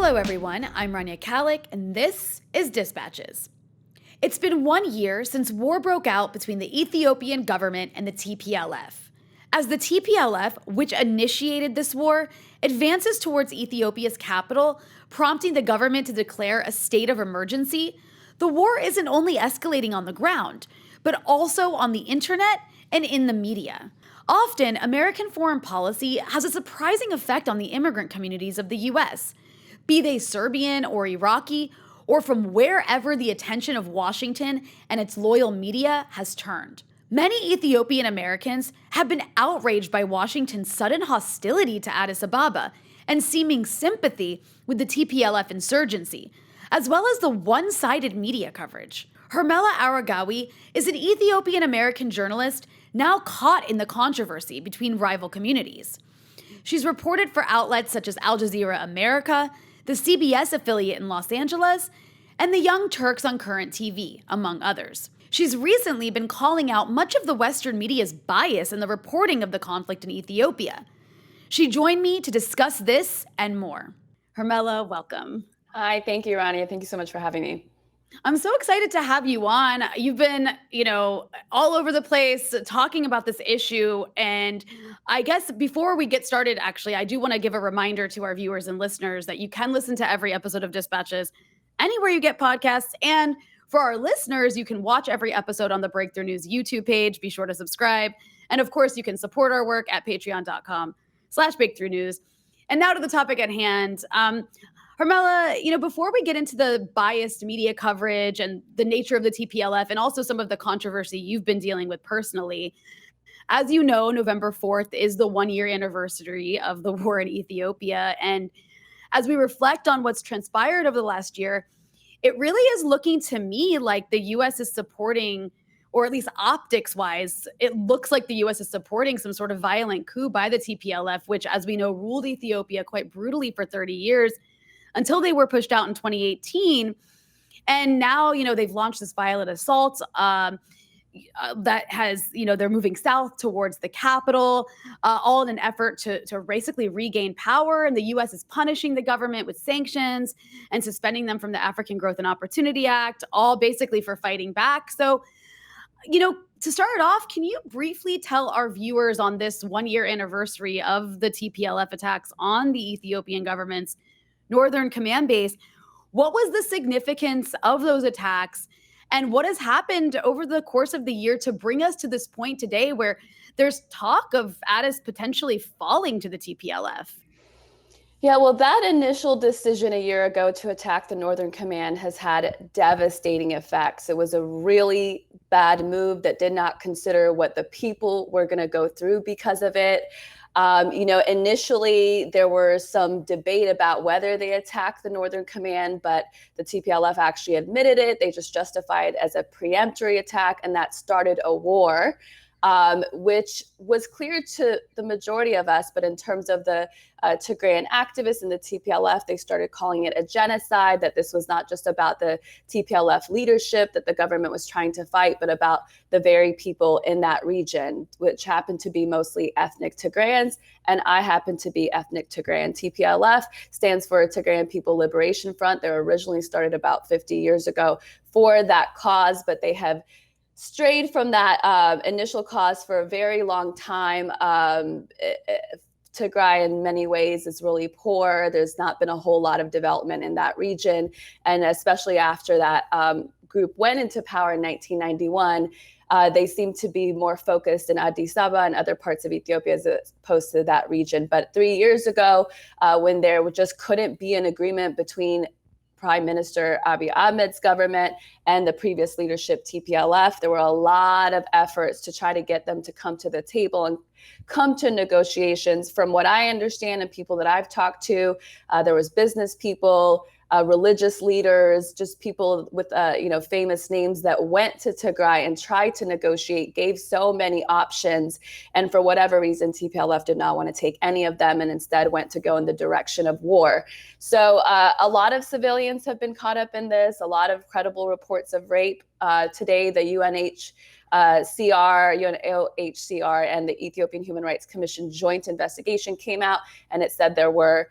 Hello, everyone. I'm Rania Kalik, and this is Dispatches. It's been 1 year since war broke out between the Ethiopian government and the TPLF. As the TPLF, which initiated this war, advances towards Ethiopia's capital, prompting the government to declare a state of emergency, the war isn't only escalating on the ground, but also on the internet and in the media. Often, American foreign policy has a surprising effect on the immigrant communities of the US, be they Serbian or Iraqi, or from wherever the attention of Washington and its loyal media has turned. Many Ethiopian Americans have been outraged by Washington's sudden hostility to Addis Ababa and seeming sympathy with the TPLF insurgency, as well as the one-sided media coverage. Hermela Aragawi is an Ethiopian American journalist now caught in the controversy between rival communities. She's reported for outlets such as Al Jazeera America, the CBS affiliate in Los Angeles, and the Young Turks on Current TV, among others. She's recently been calling out much of the Western media's bias in the reporting of the conflict in Ethiopia. She joined me to discuss this and more. Hermela, welcome. Hi, thank you, Rania. Thank you so much for having me. I'm so excited to have you on. You've been, all over the place talking about this issue. And I guess before we get started, actually, I do want to give a reminder to our viewers and listeners that you can listen to every episode of Dispatches anywhere you get podcasts. And for our listeners, you can watch every episode on the Breakthrough News YouTube page. Be sure to subscribe. And of course, you can support our work at patreon.com/Breakthrough News. And now to the topic at hand. Hermela, before we get into the biased media coverage and the nature of the TPLF and also some of the controversy you've been dealing with personally, as you know, November 4th is the 1-year anniversary of the war in Ethiopia. And as we reflect on what's transpired over the last year, it really is looking to me like the U.S. is supporting, or at least optics-wise, it looks like the U.S. is supporting some sort of violent coup by the TPLF, which, as we know, ruled Ethiopia quite brutally for 30 years. Until they were pushed out in 2018. And now, they've launched this violent assault that has, they're moving south towards the capital, all in an effort to basically regain power. And the U.S. is punishing the government with sanctions and suspending them from the African Growth and Opportunity Act, all basically for fighting back. So, to start it off, can you briefly tell our viewers on this 1-year anniversary of the TPLF attacks on the Ethiopian government's Northern Command Base, what was the significance of those attacks and what has happened over the course of the year to bring us to this point today where there's talk of Addis potentially falling to the TPLF? Yeah, well, that initial decision a year ago to attack the Northern Command has had devastating effects. It was a really bad move that did not consider what the people were going to go through because of it. Initially there was some debate about whether they attacked the Northern Command, but the TPLF actually admitted it. They just justified it as a preemptory attack, and that started a war, which was clear to the majority of us. But in terms of the Tigrayan activists and the TPLF, they started calling it a genocide, that this was not just about the TPLF leadership that the government was trying to fight, but about the very people in that region, which happened to be mostly ethnic Tigrayans. And I happen to be ethnic Tigrayan. TPLF stands for Tigrayan People Liberation Front. They were originally started about 50 years ago for that cause, but they have strayed from that initial cause for a very long time. Tigray in many ways is really poor. There's not been a whole lot of development in that region. And especially after that group went into power in 1991, they seem to be more focused in Addis Ababa and other parts of Ethiopia as opposed to that region. But 3 years ago, when there just couldn't be an agreement between Prime Minister Abiy Ahmed's government and the previous leadership, TPLF, there were a lot of efforts to try to get them to come to the table and come to negotiations. From what I understand and people that I've talked to, there was business people, religious leaders, just people with famous names that went to Tigray and tried to negotiate, gave so many options. And for whatever reason, TPLF did not want to take any of them and instead went to go in the direction of war. So a lot of civilians have been caught up in this, a lot of credible reports of rape. Today, the UNHCR, and the Ethiopian Human Rights Commission joint investigation came out, and it said there were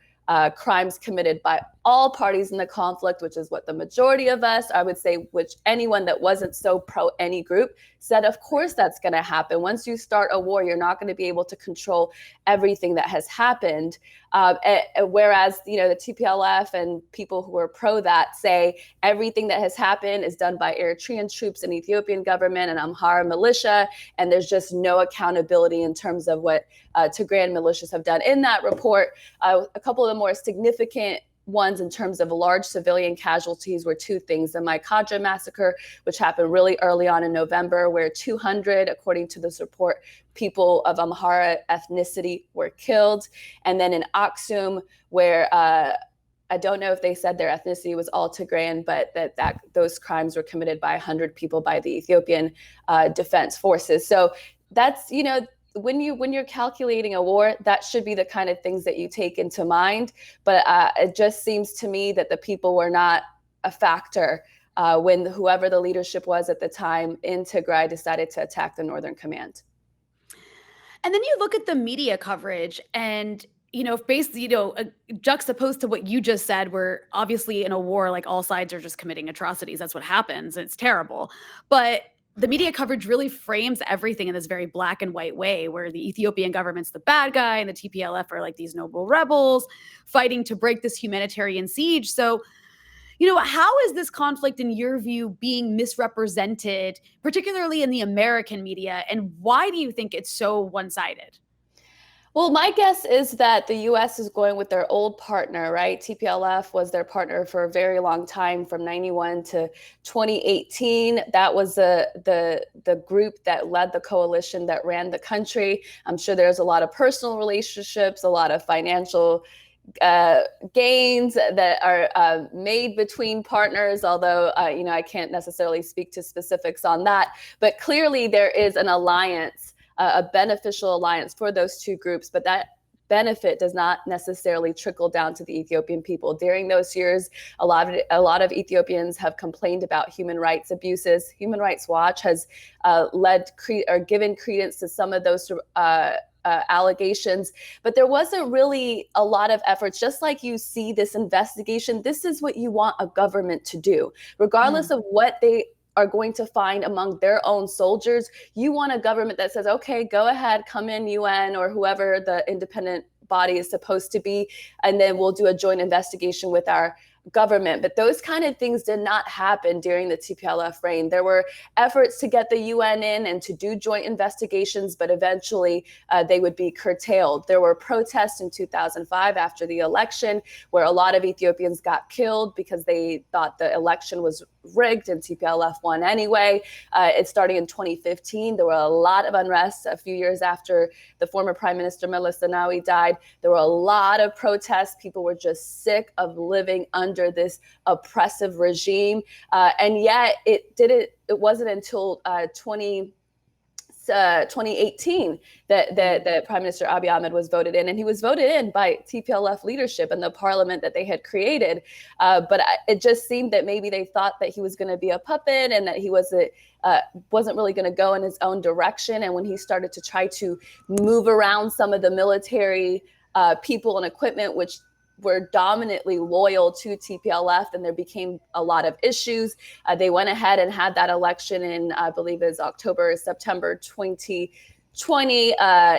crimes committed all parties in the conflict, which is what the majority of us, I would say, which anyone that wasn't so pro any group said, of course that's going to happen. Once you start a war, you're not going to be able to control everything that has happened. Whereas, the TPLF and people who are pro that say everything that has happened is done by Eritrean troops and Ethiopian government and Amhara militia, and there's just no accountability in terms of what Tigrayan militias have done. In that report, a couple of the more significant ones in terms of large civilian casualties were two things: the Mai Kadra massacre, which happened really early on in November, where 200, according to this report, people of Amhara ethnicity were killed. And then in Aksum, where I don't know if they said their ethnicity was all Tigrayan, but that those crimes were committed by 100 people by the Ethiopian Defense Forces. So that's, when you're calculating a war, that should be the kind of things that you take into mind. But it just seems to me that the people were not a factor when whoever the leadership was at the time in Tigray decided to attack the Northern Command. And then you look at the media coverage and, basically, juxtaposed to what you just said, where obviously in a war, like, all sides are just committing atrocities. That's what happens. It's terrible. But the media coverage really frames everything in this very black and white way, where the Ethiopian government's the bad guy and the TPLF are like these noble rebels fighting to break this humanitarian siege. So, how is this conflict, in your view, being misrepresented, particularly in the American media? And why do you think it's so one-sided? Well, my guess is that the U.S. is going with their old partner, right? TPLF was their partner for a very long time, from 91 to 2018. That was the group that led the coalition that ran the country. I'm sure there's a lot of personal relationships, a lot of financial gains that are made between partners, although, I can't necessarily speak to specifics on that. But clearly there is an alliance, a beneficial alliance for those two groups, but that benefit does not necessarily trickle down to the Ethiopian people. During those years, a lot of Ethiopians have complained about human rights abuses. Human Rights Watch has given credence to some of those allegations, but there wasn't really a lot of efforts. Just like you see this investigation, this is what you want a government to do, regardless of what they are going to find among their own soldiers. You want a government that says, okay, go ahead, come in, UN or whoever the independent body is supposed to be, and then we'll do a joint investigation with our government. But those kind of things did not happen during the TPLF reign. There were efforts to get the UN in and to do joint investigations, but eventually they would be curtailed. There were protests in 2005 after the election, where a lot of Ethiopians got killed because they thought the election was rigged and TPLF won anyway. It starting in 2015. There were a lot of unrest a few years after the former Prime Minister Meles Zenawi died. There were a lot of protests. People were just sick of living under this oppressive regime. And yet it wasn't until 2018 that Prime Minister Abiy Ahmed was voted in, and he was voted in by TPLF leadership and the parliament that they had created. But it just seemed that maybe they thought that he was going to be a puppet and that he wasn't really going to go in his own direction. And when he started to try to move around some of the military people and equipment, which were dominantly loyal to TPLF, and there became a lot of issues. They went ahead and had that election in, I believe it's September 2020,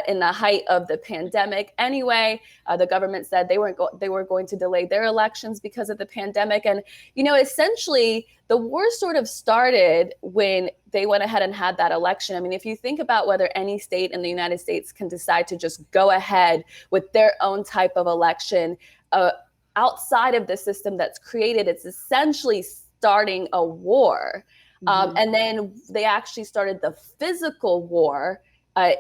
in the height of the pandemic. Anyway, the government said they were going to delay their elections because of the pandemic. And, essentially the war sort of started when they went ahead and had that election. I mean, if you think about whether any state in the United States can decide to just go ahead with their own type of election, outside of the system that's created, it's essentially starting a war. And then they actually started the physical war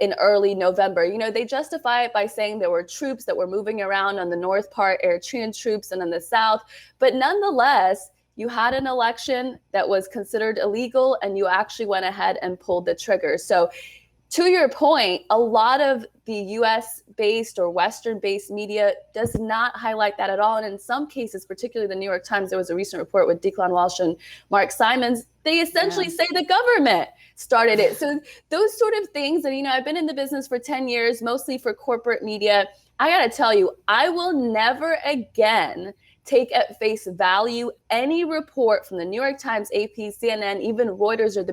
in early November. They justify it by saying there were troops that were moving around on the north part, Eritrean troops, and in the south. But nonetheless, you had an election that was considered illegal, and you actually went ahead and pulled the trigger. So to your point, a lot of the US-based or Western-based media does not highlight that at all. And in some cases, particularly the New York Times, there was a recent report with Declan Walsh and Mark Simons. They essentially say the government started it. So those sort of things, and I've been in the business for 10 years, mostly for corporate media. I got to tell you, I will never again take at face value any report from the New York Times, AP, CNN, even Reuters or the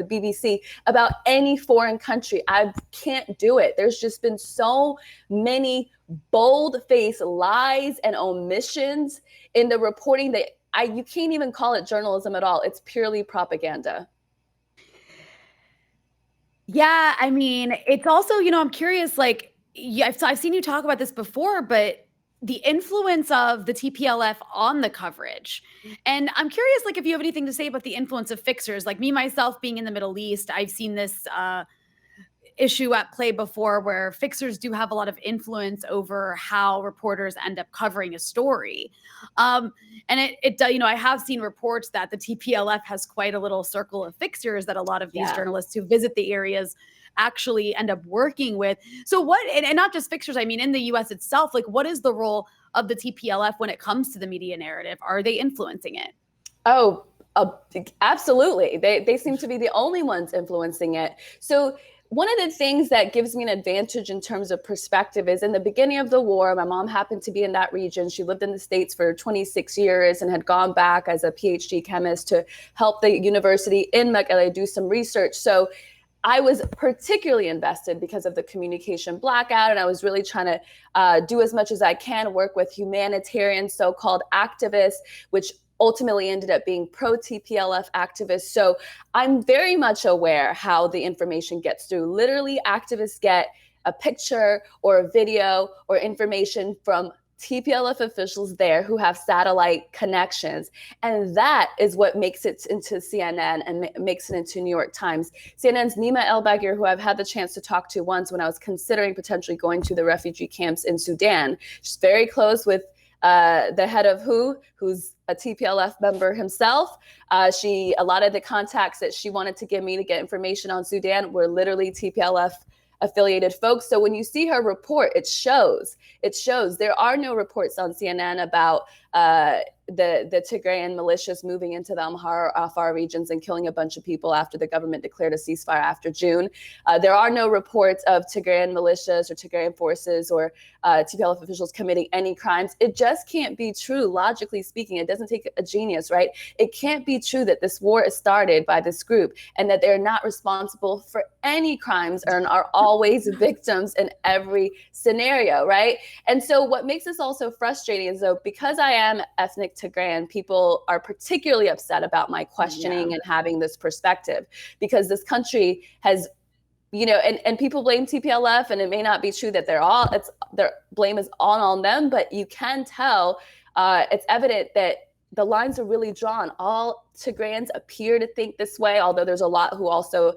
BBC about any foreign country. I can't do it. There's just been so many bold-faced lies and omissions in the reporting that you can't even call it journalism at all. It's purely propaganda. Yeah, I mean, it's also, I'm curious, like, yeah, I've seen you talk about this before, but the influence of the TPLF on the coverage. And I'm curious, like, if you have anything to say about the influence of fixers, like me, myself being in the Middle East, I've seen this issue at play before where fixers do have a lot of influence over how reporters end up covering a story. And I have seen reports that the TPLF has quite a little circle of fixers that a lot of these journalists who visit the areas actually end up working with. So and not just fixers, I mean, in the US itself, like what is the role of the TPLF when it comes to the media narrative? Are they influencing it? Oh, absolutely. They seem to be the only ones influencing it. So one of the things that gives me an advantage in terms of perspective is in the beginning of the war, my mom happened to be in that region. She lived in the States for 26 years and had gone back as a PhD chemist to help the university in Mekelle do some research. So I was particularly invested because of the communication blackout, and I was really trying to do as much as I can, work with humanitarian so-called activists, which ultimately ended up being pro-TPLF activists. So I'm very much aware how the information gets through. Literally, activists get a picture or a video or information from TPLF officials there who have satellite connections. And that is what makes it into CNN and makes it into New York Times. CNN's Nima El-Bagir, who I've had the chance to talk to once when I was considering potentially going to the refugee camps in Sudan. She's very close with the head of who's a TPLF member himself. A lot of the contacts that she wanted to give me to get information on Sudan were literally TPLF affiliated folks. So when you see her report, it shows. There are no reports on CNN about the Tigrayan militias moving into the Amhara Afar regions and killing a bunch of people after the government declared a ceasefire after June. There are no reports of Tigrayan militias or Tigrayan forces or TPLF officials committing any crimes. It just can't be true, logically speaking. It doesn't take a genius, right? It can't be true that this war is started by this group and that they're not responsible for any crimes and are always victims in every scenario, right? And so what makes this also frustrating is, though, because I am ethnic Tigrayan, people are particularly upset about my questioning and having this perspective, because this country has, and people blame TPLF, and it may not be true that their blame is all on them, but you can tell, it's evident that the lines are really drawn. All Tigrayans appear to think this way, although there's a lot who also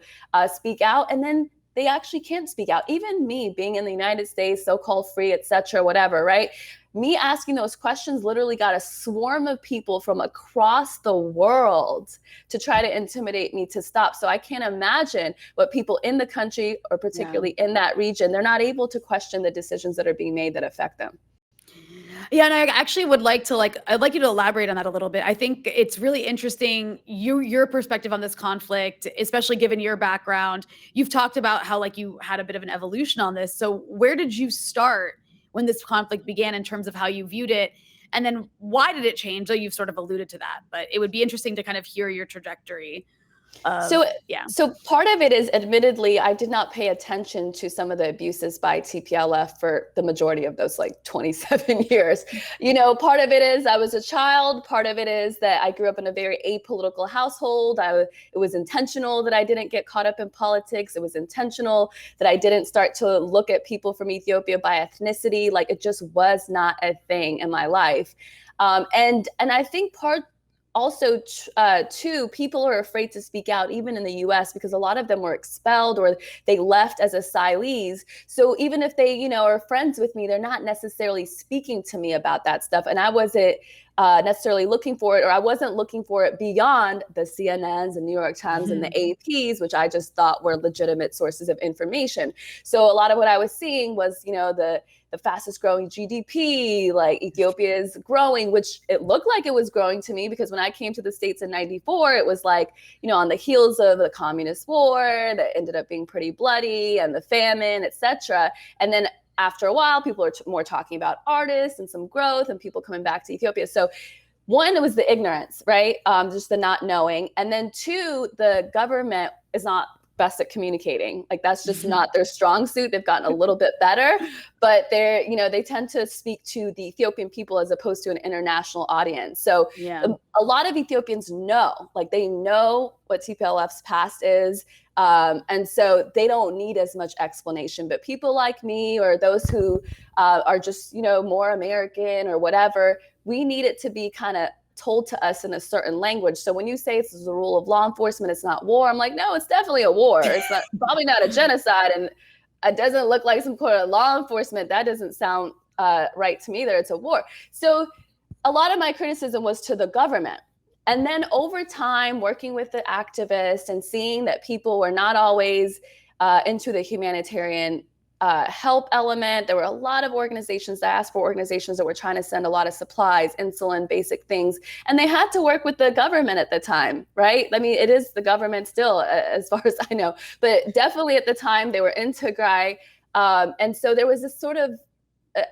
speak out, and then they actually can't speak out. Even me being in the United States, so-called free, etc., whatever, right? Me asking those questions literally got a swarm of people from across the world to try to intimidate me to stop. So I can't imagine what people in the country, or particularly in that region, they're not able to question the decisions that are being made that affect them. Yeah, and I actually would like to I'd like you to elaborate on that a little bit. I think it's really interesting, your perspective on this conflict, especially given your background. You've talked about how you had a bit of an evolution on this. So where did you start when this conflict began in terms of how you viewed it? And then why did it change? So you've sort of alluded to that, but it would be interesting to kind of hear your trajectory. So part of it is, admittedly, I did not pay attention to some of the abuses by TPLF for the majority of those 27 years. Part of it is I was a child. Part of it is that I grew up in a very apolitical household. It was intentional that I didn't get caught up in politics. It was intentional that I didn't start to look at people from Ethiopia by ethnicity. It just was not a thing in my life. And I think also, too, people are afraid to speak out, even in the U.S., because a lot of them were expelled or they left as asylees. So even if they, are friends with me, they're not necessarily speaking to me about that stuff. And I wasn't necessarily looking for it, or I wasn't looking for it beyond the CNNs and New York Times and the APs, which I just thought were legitimate sources of information. So a lot of what I was seeing was, the fastest growing GDP, Ethiopia is growing, which it looked like it was growing to me, because when I came to the States in '94, it was on the heels of the communist war that ended up being pretty bloody, and the famine, etc. And then after a while, people are more talking about artists and some growth and people coming back to Ethiopia. So one, it was the ignorance, right? Just the not knowing. And then two, the government is not best at communicating. Like that's just not their strong suit. They've gotten a little bit better, but they tend to speak to the Ethiopian people as opposed to an international audience. So a lot of Ethiopians know, like they know what TPLF's past is. And so they don't need as much explanation, but people like me or those who are just, more American or whatever, we need it to be kind of told to us in a certain language. So when you say it's the rule of law enforcement, it's not war, I'm like, no, it's definitely a war. It's not, probably not a genocide. And it doesn't look like some kind of law enforcement. That doesn't sound right to me that it's a war. So a lot of my criticism was to the government. And then over time, working with the activists and seeing that people were not always into the humanitarian help element. There were a lot of organizations, diaspora organizations that were trying to send a lot of supplies, insulin, basic things, and they had to work with the government at the time, right? I mean, it is the government still, as far as I know, but definitely at the time they were in Tigray. And so there was this sort of,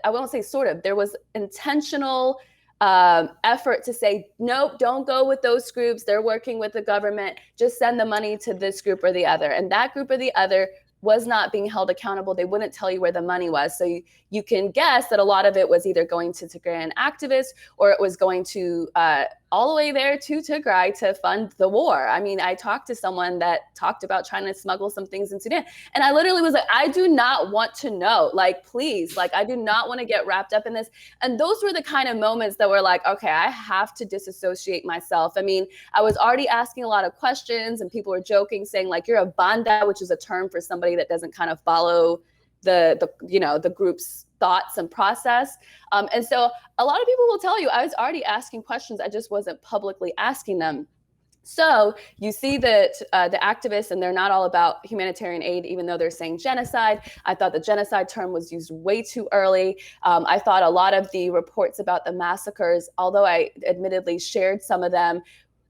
I won't say sort of, there was intentional effort to say, nope, don't go with those groups. They're working with the government. Just send the money to this group or the other. And that group or the other was not being held accountable. They wouldn't tell you where the money was. So you can guess that a lot of it was either going to Tigrayan activists or it was going to all the way there to Tigray to fund the war. I mean, I talked to someone that talked about trying to smuggle some things in Sudan. And I literally was like, I do not want to know, like, please, like, I do not want to get wrapped up in this. And those were the kind of moments that were like, okay, I have to disassociate myself. I mean, I was already asking a lot of questions and people were joking, saying like, you're a banda, which is a term for somebody that doesn't kind of follow the group's thoughts and process. And so a lot of people will tell you, I was already asking questions. I just wasn't publicly asking them. So you see that the activists, and they're not all about humanitarian aid, even though they're saying genocide. I thought the genocide term was used way too early. I thought a lot of the reports about the massacres, although I admittedly shared some of them,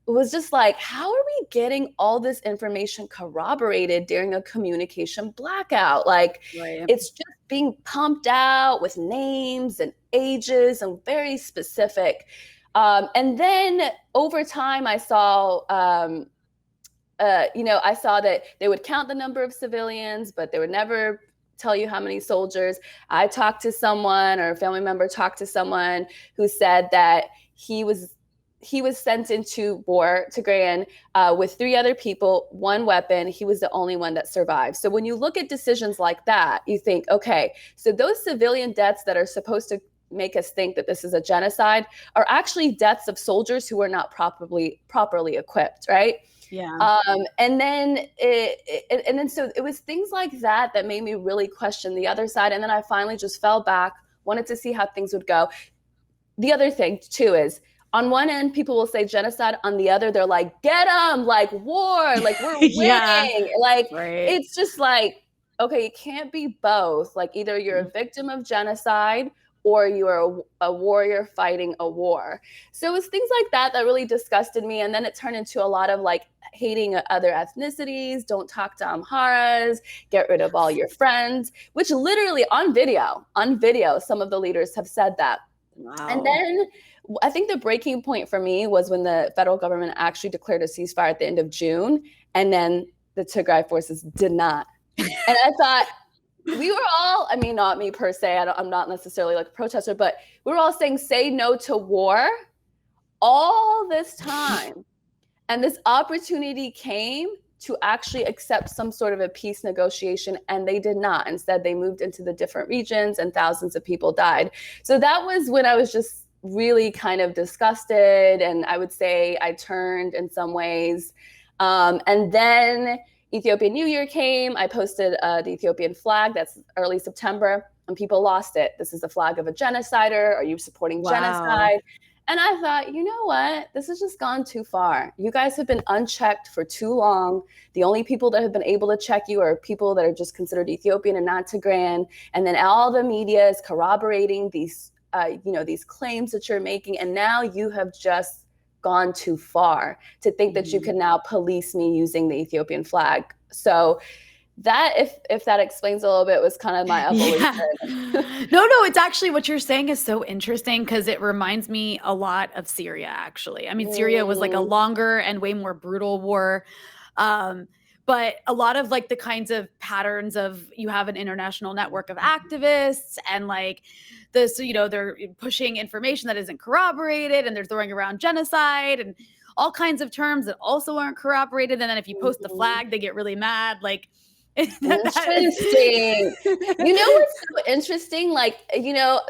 it was just like, how are we getting all this information corroborated during a communication blackout? Like, It's just being pumped out with names and ages and very specific. And then over time, I saw, I saw that they would count the number of civilians, but they would never tell you how many soldiers. I talked to someone, or a family member talked to someone who said that he was sent into war, Tigrayan, with 3 other people, 1 weapon. He was the only one that survived. So when you look at decisions like that, you think, okay, so those civilian deaths that are supposed to make us think that this is a genocide are actually deaths of soldiers who were not properly equipped, right? Yeah. And then so it was things like that that made me really question the other side. And then I finally just fell back, wanted to see how things would go. The other thing too is, on one end, people will say genocide. On the other, they're like, get them, like war, like we're winning. Like, It's just like, okay, it can't be both. Like either you're a victim of genocide or you're a warrior fighting a war. So it was things like that that really disgusted me. And then it turned into a lot of like hating other ethnicities, don't talk to Amharas, get rid of all your friends, which literally on video, some of the leaders have said that. Wow. And then I think the breaking point for me was when the federal government actually declared a ceasefire at the end of June, and then the Tigray forces did not. And I thought, we were all, I mean, not me per se, I'm not necessarily like a protester, but we were all saying, say no to war all this time. And this opportunity came to actually accept some sort of a peace negotiation, and they did not. Instead, they moved into the different regions and thousands of people died. So that was when I was just really kind of disgusted, and I would say I turned in some ways. And then Ethiopian New Year came. I posted the Ethiopian flag. That's early September, and people lost it. This is the flag of a genocider. Are you supporting genocide? And I thought, you know what? This has just gone too far. You guys have been unchecked for too long. The only people that have been able to check you are people that are just considered Ethiopian and not Tigrayan. And then all the media is corroborating these these claims that you're making. And now you have just gone too far to think that you can now police me using the Ethiopian flag. So That, if that explains a little bit, was kind of my Yeah. evolution. No, it's actually what you're saying is so interesting because it reminds me a lot of Syria, actually. I mean, Syria was like a Mm, longer and way more brutal war. Um, but a lot of like the kinds of patterns of you have an international network of activists and like this, they're pushing information that isn't corroborated and they're throwing around genocide and all kinds of terms that also aren't corroborated. And then if you post the mhm. flag, they get really mad. Like that Interesting. You know is what's so interesting? Like,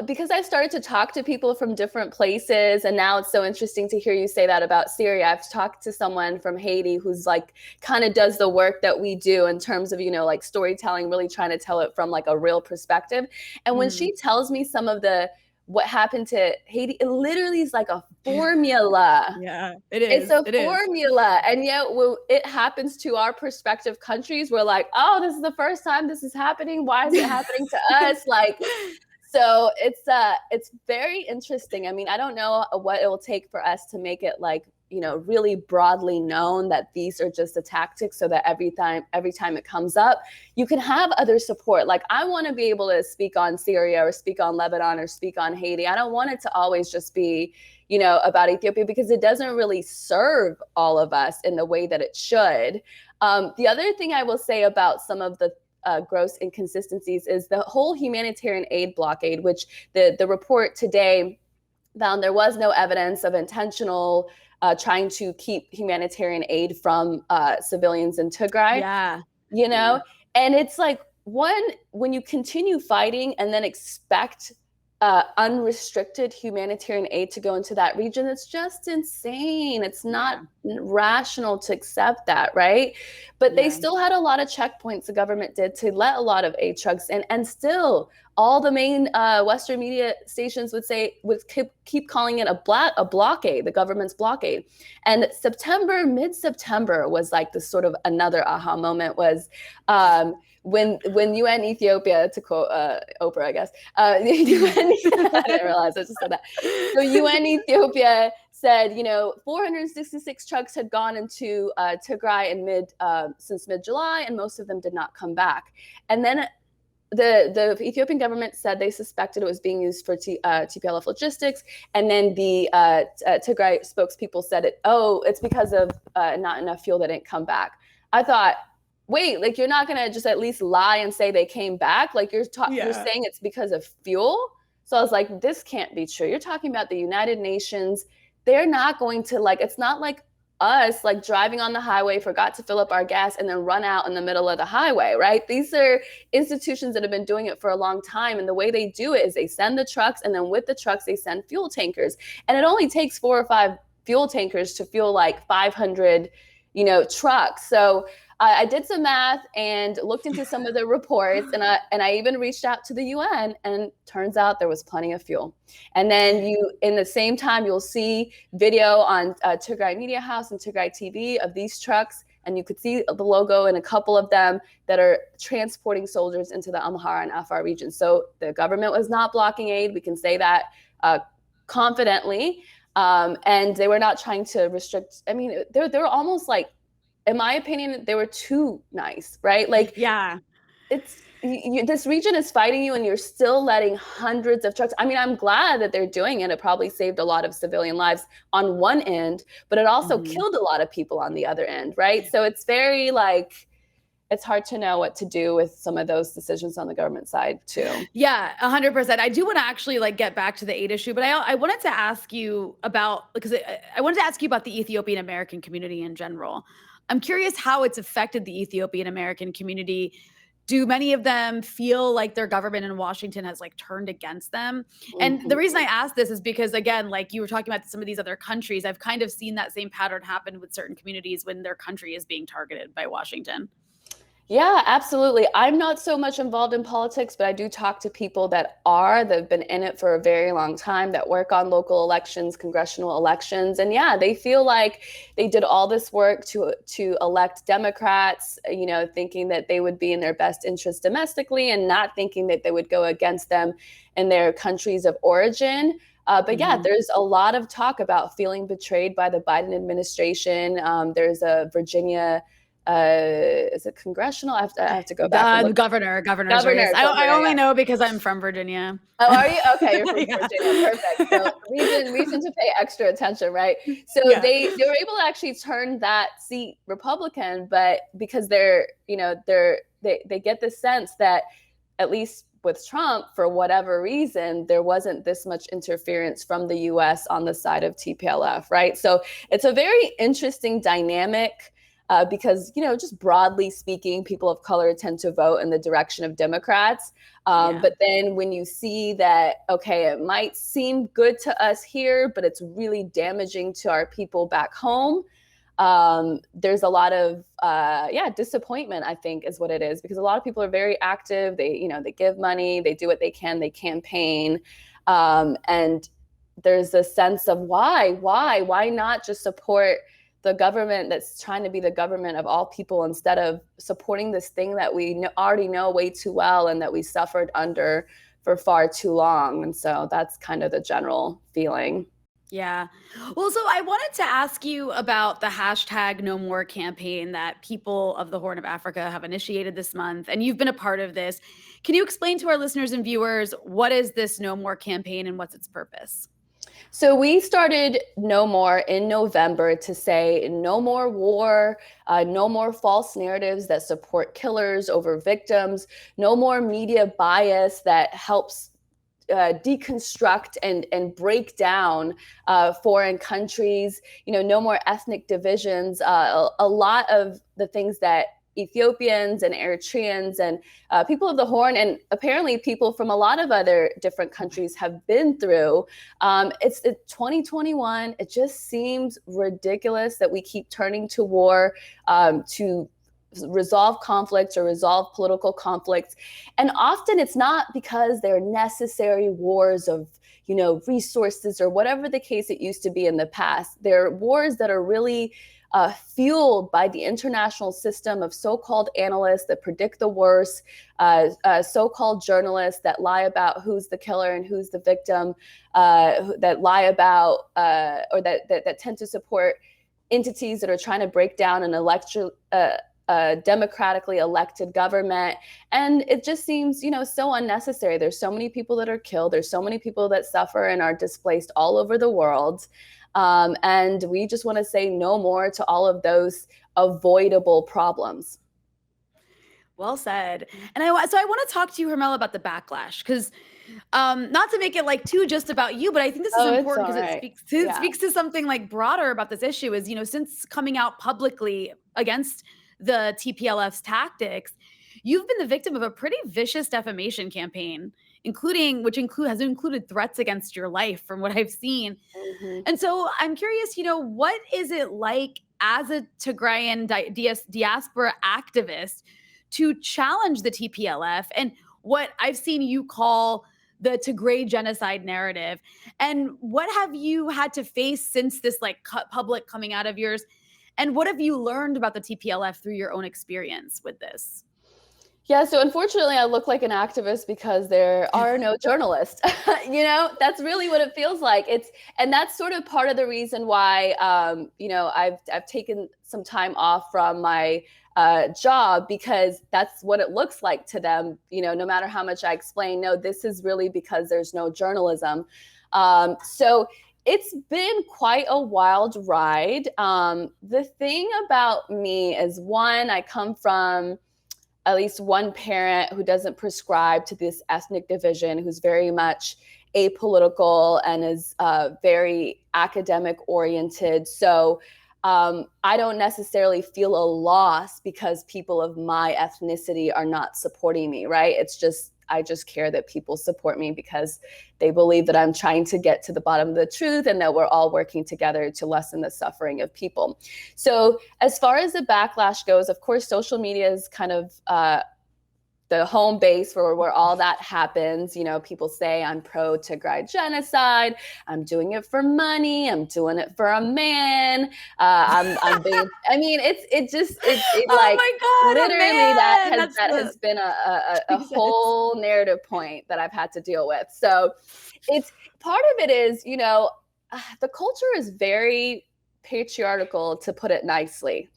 because I started to talk to people from different places, and now it's so interesting to hear you say that about Syria. I've talked to someone from Haiti who's like kind of does the work that we do in terms of, like storytelling, really trying to tell it from like a real perspective. And when Mm. she tells me some of the what happened to Haiti, it literally is like a formula. Yeah, it It's is. a It is. formula. And yet when it happens to our prospective countries, we're like, oh, this is the first time this is happening. Why is it happening to us? Like, so it's very interesting. I mean, I don't know what it will take for us to make it like, really broadly known that these are just a tactic so that every time it comes up, you can have other support. Like I want to be able to speak on Syria or speak on Lebanon or speak on Haiti. I don't want it to always just be, about Ethiopia because it doesn't really serve all of us in the way that it should. The other thing I will say about some of the gross inconsistencies is the whole humanitarian aid blockade, which the report today found there was no evidence of intentional trying to keep humanitarian aid from civilians in Tigray, Yeah. you know? And it's like, when you continue fighting and then expect unrestricted humanitarian aid to go into that region, it's just insane. It's not rational to accept that, right? But they Yeah. still had a lot of checkpoints the government did to let a lot of aid trucks in, and still all the main Western media stations would keep calling it a blockade, the government's blockade. And mid-September was like the sort of another aha moment was when UN Ethiopia, to quote Oprah, I guess, UN, I didn't realize I just said that. So UN Ethiopia said, 466 trucks had gone into Tigray since mid-July, and most of them did not come back. And then the Ethiopian government said they suspected it was being used for TPLF logistics, and then the Tigray spokespeople said it's because of not enough fuel that didn't come back. I thought, wait, like you're not gonna just at least lie and say they came back? Like you're saying it's because of fuel? So I was like, this can't be true. You're talking about the United Nations. They're not going to it's not like us like driving on the highway, forgot to fill up our gas, and then run out in the middle of the highway, right? These are institutions that have been doing it for a long time. And the way they do it is they send the trucks, and then with the trucks, they send fuel tankers. And it only takes 4 or 5 fuel tankers to fuel like 500, trucks. So I did some math and looked into some of the reports, and I even reached out to the UN, and turns out there was plenty of fuel. And then in the same time, you'll see video on Tigray Media House and Tigray TV of these trucks, and you could see the logo in a couple of them that are transporting soldiers into the Amhara and Afar region. So the government was not blocking aid. We can say that confidently. And they were not trying to restrict. I mean, they're almost like, in my opinion, they were too nice, right? Like, Yeah. this region is fighting you, and you're still letting hundreds of trucks. I mean, I'm glad that they're doing it. It probably saved a lot of civilian lives on one end, but it also killed a lot of people on the other end, right? So it's very it's hard to know what to do with some of those decisions on the government side too. Yeah, 100%. I do want to actually get back to the aid issue, but I wanted to ask you about, because I wanted to ask you about the Ethiopian American community in general. I'm curious how it's affected the Ethiopian American community. Do many of them feel like their government in Washington has turned against them? And the reason I ask this is because, again, like you were talking about some of these other countries, I've kind of seen that same pattern happen with certain communities when their country is being targeted by Washington. Yeah, absolutely. I'm not so much involved in politics, but I do talk to people that have been in it for a very long time, that work on local elections, congressional elections. And yeah, they feel like they did all this work to elect Democrats, thinking that they would be in their best interest domestically, and not thinking that they would go against them in their countries of origin. But yeah, there's a lot of talk about feeling betrayed by the Biden administration. There's a Virginia is it congressional? I have to go back and look. Governor's race. Governor, I governor, only yeah. know because I'm from Virginia. Oh, are you? Okay, you're from Yeah. Virginia. Perfect. So reason to pay extra attention, right? So Yeah. they were able to actually turn that seat Republican, but because they get the sense that at least with Trump, for whatever reason, there wasn't this much interference from the US on the side of TPLF, right? So it's a very interesting dynamic. Because, just broadly speaking, people of color tend to vote in the direction of Democrats. Yeah. But then when you see that, okay, it might seem good to us here, but it's really damaging to our people back home, there's a lot of disappointment, I think, is what it is, because a lot of people are very active. They give money, they do what they can, they campaign, and there's a sense of why not just support the government that's trying to be the government of all people, instead of supporting this thing that we already know way too well and that we suffered under for far too long. And so that's kind of the general feeling. Yeah. Well, so I wanted to ask you about the hashtag No More campaign that people of the Horn of Africa have initiated this month, and you've been a part of this. Can you explain to our listeners and viewers, what is this No More campaign and what's its purpose? So we started No More in November to say no more war, no more false narratives that support killers over victims, no more media bias that helps deconstruct and break down foreign countries, no more ethnic divisions. A lot of the things that Ethiopians and Eritreans and people of the Horn, and apparently people from a lot of other different countries have been through. It's 2021. It just seems ridiculous that we keep turning to war to resolve conflicts or resolve political conflicts. And often it's not because they're necessary wars of resources or whatever the case it used to be in the past. They're wars that are really fueled by the international system of so-called analysts that predict the worst, so-called journalists that lie about who's the killer and who's the victim, that lie about or that tend to support entities that are trying to break down an democratically elected government. And it just seems, so unnecessary. There's so many people that are killed. There's so many people that suffer and are displaced all over the world. And we just want to say no more to all of those avoidable problems. Well said. And I want to talk to you, Hermela, about the backlash, because not to make it like too just about you, but I think this is important because it speaks to something like broader about this issue. Is, since coming out publicly against the TPLF's tactics, you've been the victim of a pretty vicious defamation campaign, which has included threats against your life, from what I've seen. Mm-hmm. And so I'm curious, what is it like as a Tigrayan diaspora activist to challenge the TPLF and what I've seen you call the Tigray genocide narrative? And what have you had to face since this public coming out of yours? And what have you learned about the TPLF through your own experience with this? Yeah, so unfortunately, I look like an activist because there are no journalists. That's really what it feels like. And that's sort of part of the reason why, I've taken some time off from my job, because that's what it looks like to them. No matter how much I explain, no, this is really because there's no journalism. So it's been quite a wild ride. The thing about me is, one, I come from at least one parent who doesn't prescribe to this ethnic division, who's very much apolitical and is very academic oriented. So I don't necessarily feel a loss because people of my ethnicity are not supporting me, right? I just care that people support me because they believe that I'm trying to get to the bottom of the truth and that we're all working together to lessen the suffering of people. So as far as the backlash goes, of course, social media is kind of the home base where all that happens. People say I'm pro Tigray genocide. I'm doing it for money. I'm doing it for a man. I'm being. I mean, oh my God, literally that has been a whole narrative point that I've had to deal with. So it's part of it is, the culture is very patriarchal, to put it nicely,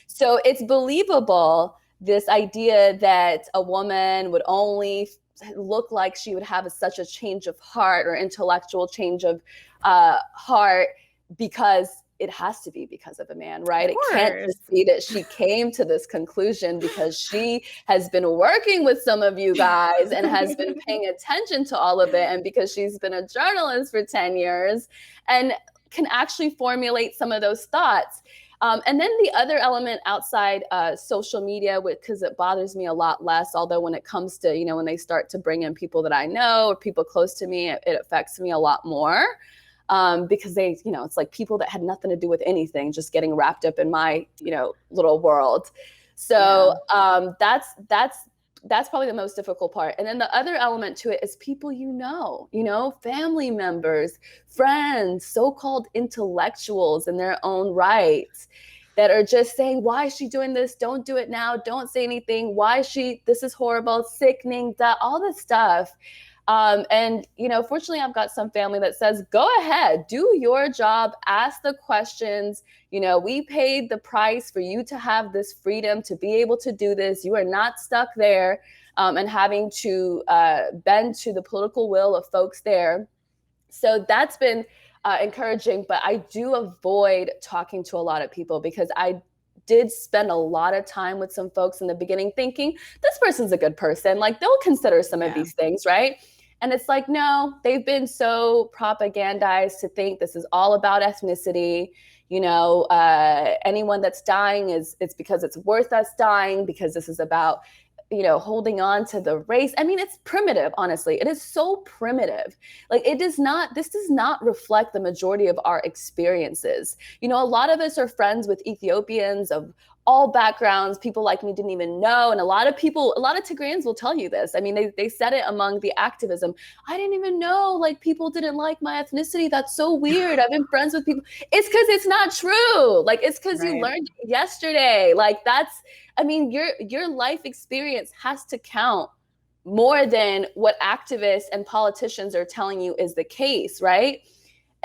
So it's believable, this idea that a woman would only look like she would have such a change of heart or intellectual change of heart because it has to be because of a man, right? It can't just be that she came to this conclusion because she has been working with some of you guys and has been paying attention to all of it, and because she's been a journalist for 10 years and can actually formulate some of those thoughts. And then the other element outside social media, because it bothers me a lot less, although when it comes to, when they start to bring in people that I know or people close to me, it affects me a lot more. Because they, it's like people that had nothing to do with anything, just getting wrapped up in my, little world. So that's probably the most difficult part. And then the other element to it is people, family members, friends, so-called intellectuals in their own rights that are just saying, why is she doing this? Don't do it now. Don't say anything. This is horrible, sickening, all this stuff. And, fortunately, I've got some family that says, go ahead, do your job, ask the questions. We paid the price for you to have this freedom to be able to do this. You are not stuck there and having to bend to the political will of folks there. So that's been encouraging, but I do avoid talking to a lot of people because I did spend a lot of time with some folks in the beginning thinking, this person's a good person. Like, they'll consider some of these things, right? And it's like, no, they've been so propagandized to think this is all about ethnicity. Anyone that's dying it's because it's worth us dying, because this is about, holding on to the race. I mean, it's primitive, honestly. It is so primitive. Like, this does not reflect the majority of our experiences. A lot of us are friends with Ethiopians of all backgrounds. People like me didn't even know. And a lot of Tigrayans will tell you this. I mean, they said it among the activism. I didn't even know, like, people didn't like my ethnicity. That's so weird. I've been friends with people. It's because it's not true. Like, it's because you learned it yesterday. Like, your life experience has to count more than what activists and politicians are telling you is the case, right?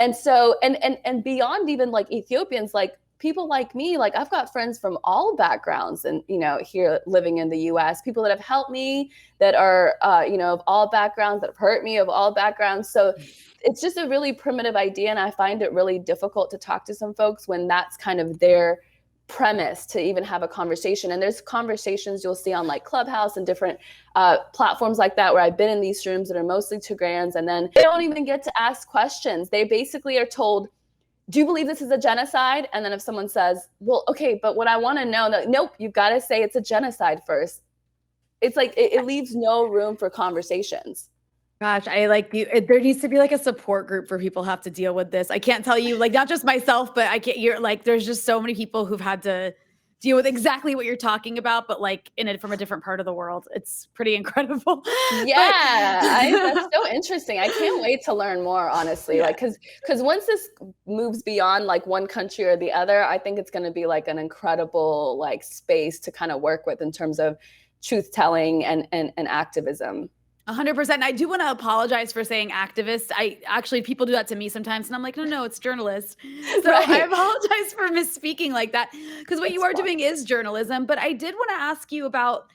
And so, and beyond even like Ethiopians, like, people like me, like, I've got friends from all backgrounds and, here living in the US, people that have helped me that are, of all backgrounds, that have hurt me of all backgrounds. So it's just a really primitive idea. And I find it really difficult to talk to some folks when that's kind of their premise to even have a conversation. And there's conversations you'll see on like Clubhouse and different platforms like that, where I've been in these rooms that are mostly Tigrayans, and then they don't even get to ask questions. They basically are told, do you believe this is a genocide? And then if someone says, well, okay, but what I want to know, nope, you've got to say it's a genocide first. It's like, it leaves no room for conversations. Gosh, I like you. There needs to be like a support group for people who have to deal with this. I can't tell you, like, not just myself, but you're like, there's just so many people who've had to deal with exactly what you're talking about, but like from a different part of the world. It's pretty incredible. Yeah, that's so interesting. I can't wait to learn more, honestly. Like, because once this moves beyond like one country or the other, I think it's going to be like an incredible like space to kind of work with in terms of truth telling and activism. 100%. I do want to apologize for saying activist. People do that to me sometimes, and I'm like, no, it's journalist. So right. I apologize for misspeaking like that, because what you are doing is journalism. But I did want to ask you about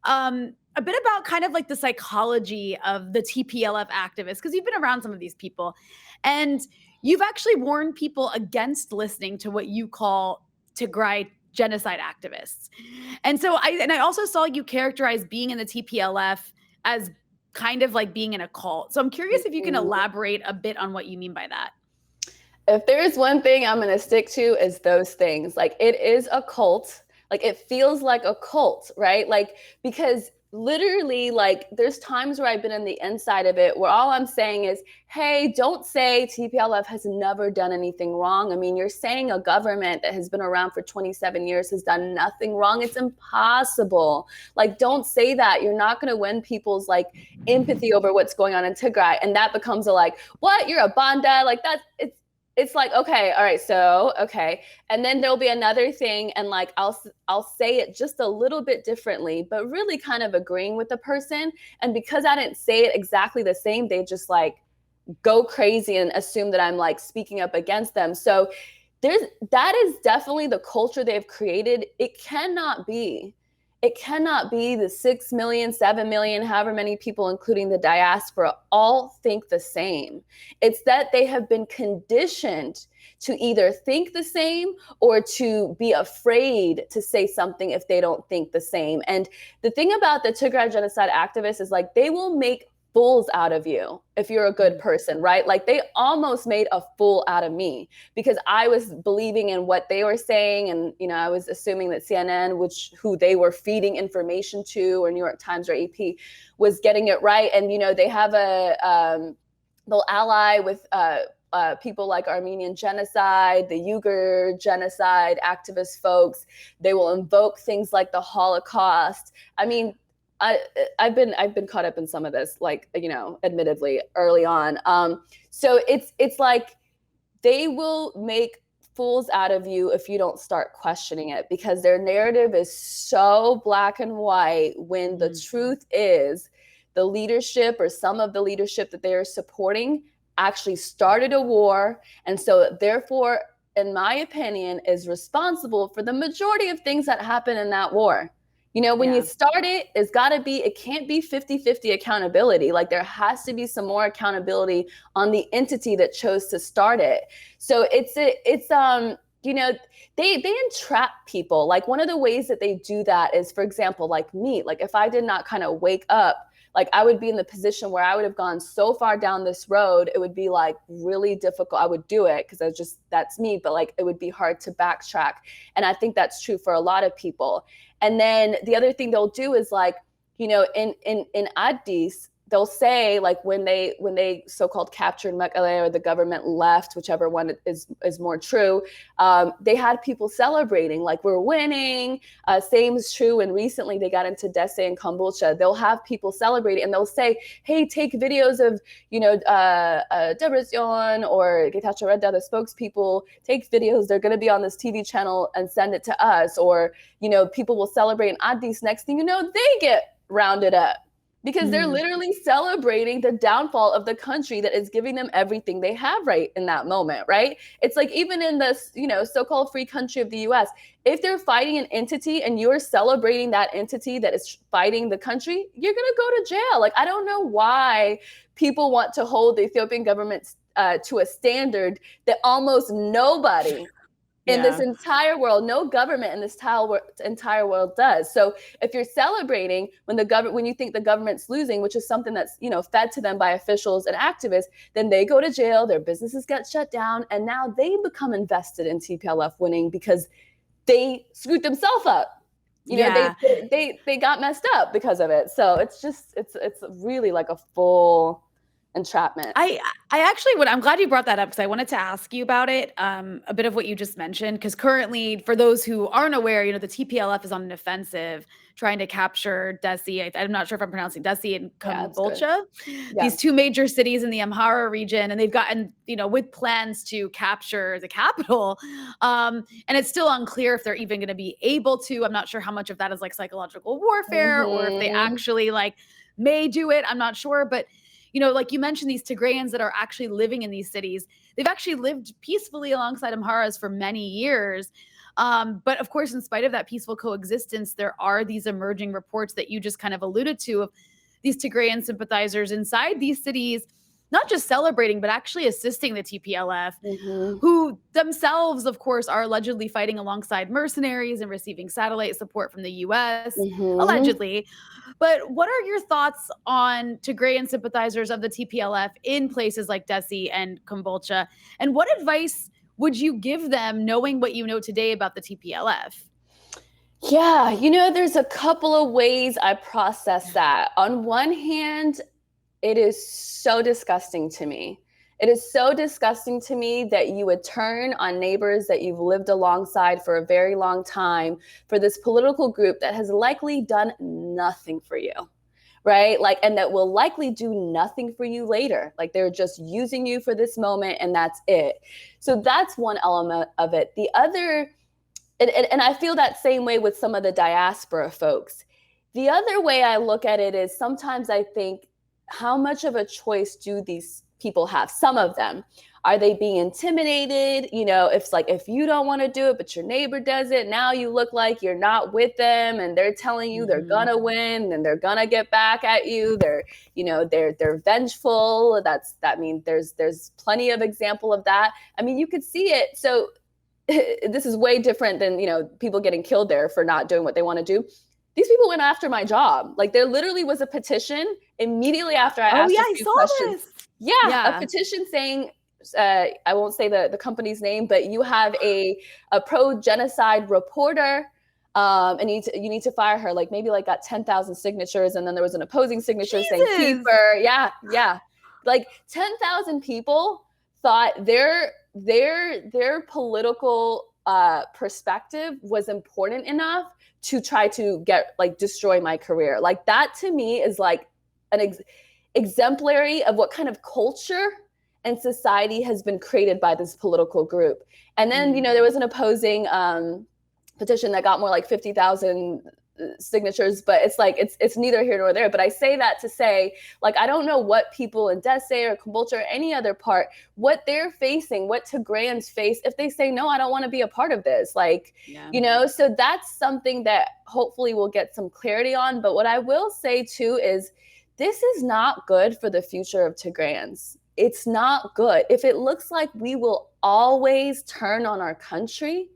a bit about kind of like the psychology of the TPLF activists, because you've been around some of these people, and you've actually warned people against listening to what you call Tigray genocide activists. And so I also saw you characterize being in the TPLF as kind of like being in a cult. So I'm curious if you can elaborate a bit on what you mean by that. If there's one thing I'm going to stick to, is those things. Like, it is a cult. Like, it feels like a cult, right? Like, because literally, like, there's times where I've been in the inside of it where all I'm saying is, hey, don't say TPLF has never done anything wrong. I mean, you're saying a government that has been around for 27 years has done nothing wrong. It's impossible. Like, don't say that. You're not going to win people's like empathy over what's going on in Tigray. And that becomes a like, what? You're a banda? Like, it's like, okay, all right, so, okay. And then there'll be another thing, and like, I'll say it just a little bit differently, but really kind of agreeing with the person. And because I didn't say it exactly the same, they just like go crazy and assume that I'm like speaking up against them. So that is definitely the culture they've created. It cannot be the 6 million, 7 million, however many people, including the diaspora, all think the same. It's that they have been conditioned to either think the same or to be afraid to say something if they don't think the same. And the thing about the Tigray genocide activists is like they will make fools out of you if you're a good person, right? Like they almost made a fool out of me because I was believing in what they were saying. And, you know, I was assuming that CNN, who they were feeding information to, or New York Times or AP, was getting it right. And, you know, they have they'll ally with people like Armenian genocide, the Uyghur genocide activist folks. They will invoke things like the Holocaust. I mean, I've been caught up in some of this, like, you know, admittedly early on. So it's like they will make fools out of you if you don't start questioning it, because their narrative is so black and white when the truth is the leadership or some of the leadership that they are supporting actually started a war. And so therefore, in my opinion, is responsible for the majority of things that happen in that war. You know, when you start it, it can't be 50-50 accountability. Like there has to be some more accountability on the entity that chose to start it. So you know, they entrap people. Like one of the ways that they do that is, for example, like me, like if I did not kind of wake up, like I would be in the position where I would have gone so far down this road, it would be like really difficult. I would do it because that's me, but like it would be hard to backtrack. And I think that's true for a lot of people. And then the other thing they'll do is like, you know, in Addis, they'll say like when they so-called captured Mekelle or the government left, whichever one is more true, they had people celebrating like we're winning. Same is true when recently they got into Dessie and Kombolcha. They'll have people celebrating and they'll say, hey, take videos of, you know, Debretsion or Getachew Reda, the spokespeople, take videos. They're going to be on this TV channel and send it to us. Or, you know, people will celebrate in Addis. Next thing you know, they get rounded up, because they're literally celebrating the downfall of the country that is giving them everything they have right in that moment, right? It's like even in this, you know, so-called free country of the US, if they're fighting an entity and you're celebrating that entity that is fighting the country, you're going to go to jail. Like, I don't know why people want to hold the Ethiopian government to a standard that almost nobody in this entire world, no government in this entire world does. So if you're celebrating when you think the government's losing, which is something that's, you know, fed to them by officials and activists, then they go to jail, their businesses get shut down, and now they become invested in TPLF winning because they screwed themselves up. You know, they got messed up because of it. So it's really like a full entrapment. I actually I'm glad you brought that up, because I wanted to ask you about it, a bit of what you just mentioned, because currently, for those who aren't aware, you know, the TPLF is on an offensive trying to capture Dessie. I'm not sure if I'm pronouncing Dessie and Kombolcha, these two major cities in the Amhara region, and they've gotten, you know, with plans to capture the capital. And it's still unclear if they're even going to be able to. I'm not sure how much of that is like psychological warfare or if they actually like may do it. I'm not sure, but you know, like you mentioned, these Tigrayans that are actually living in these cities, they've actually lived peacefully alongside Amharas for many years. But of course, in spite of that peaceful coexistence, there are these emerging reports that you just kind of alluded to of these Tigrayan sympathizers inside these cities, not just celebrating, but actually assisting the TPLF, who themselves, of course, are allegedly fighting alongside mercenaries and receiving satellite support from the US, allegedly. But what are your thoughts on Tigrayan sympathizers of the TPLF in places like Dessie and Kombolcha? And what advice would you give them, knowing what you know today about the TPLF? Yeah, you know, there's a couple of ways I process that. On one hand, it is so disgusting to me. It is so disgusting to me that you would turn on neighbors that you've lived alongside for a very long time for this political group that has likely done nothing for you, right? Like, and that will likely do nothing for you later. Like they're just using you for this moment and that's it. So that's one element of it. The other, and I feel that same way with some of the diaspora folks. The other way I look at it is sometimes I think, how much of a choice do these people have? Some of them. Are they being intimidated? You know, if you don't want to do it, but your neighbor does it, now you look like you're not with them, and they're telling you they're Mhm. gonna win and they're gonna get back at you. They're vengeful. That means there's plenty of example of that. I mean, you could see it. So this is way different than, people getting killed there for not doing what they want to do. These people went after my job. Like, there literally was a petition immediately after I Oh asked yeah, a I few saw questions. this. Yeah, a Yeah. petition saying, I won't say the company's name, but you have a pro-genocide reporter, and you need to fire her. Like, maybe like got 10,000 signatures, and then there was an opposing signature saying keep Jesus. her. Yeah, yeah. Like 10,000 people thought their political perspective was important enough to try to destroy my career. Like, that to me is like an exemplary of what kind of culture and society has been created by this political group. And then, there was an opposing petition that got more like 50,000 signatures, but it's neither here nor there. But I say that to say, like, I don't know what people in Desay or Caboolture or any other part, what they're facing, what Tigrayans face if they say, no, I don't want to be a part of this. Yeah. So that's something that hopefully we'll get some clarity on. But what I will say too is, this is not good for the future of Tigrayans. It's not good. If it looks like we will always turn on our country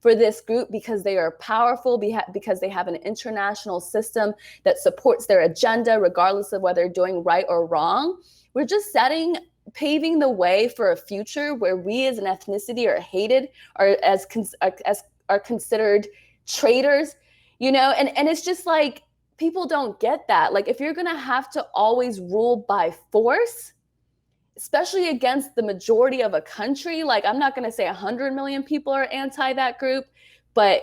for this group because they are powerful, because they have an international system that supports their agenda, regardless of whether they're doing right or wrong, we're just paving the way for a future where we as an ethnicity are hated, or are considered traitors, and it's just like, people don't get that. Like, if you're going to have to always rule by force, especially against the majority of a country, like, I'm not going to say 100 million people are anti that group, but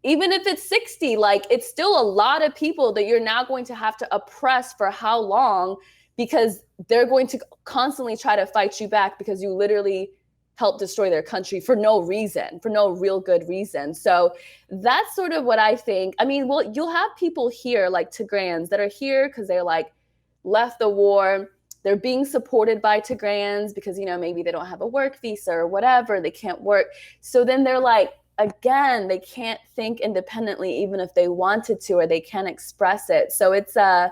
even if it's 60, like, it's still a lot of people that you're now going to have to oppress for how long, because they're going to constantly try to fight you back because you literally help destroy their country for no reason, for no real good reason. So that's sort of what I think. I mean, well, you'll have people here like Tigrayans that are here because they're like left the war. They're being supported by Tigrayans because, maybe they don't have a work visa or whatever. They can't work. So then they're like, again, they can't think independently, even if they wanted to, or they can't express it. So it's a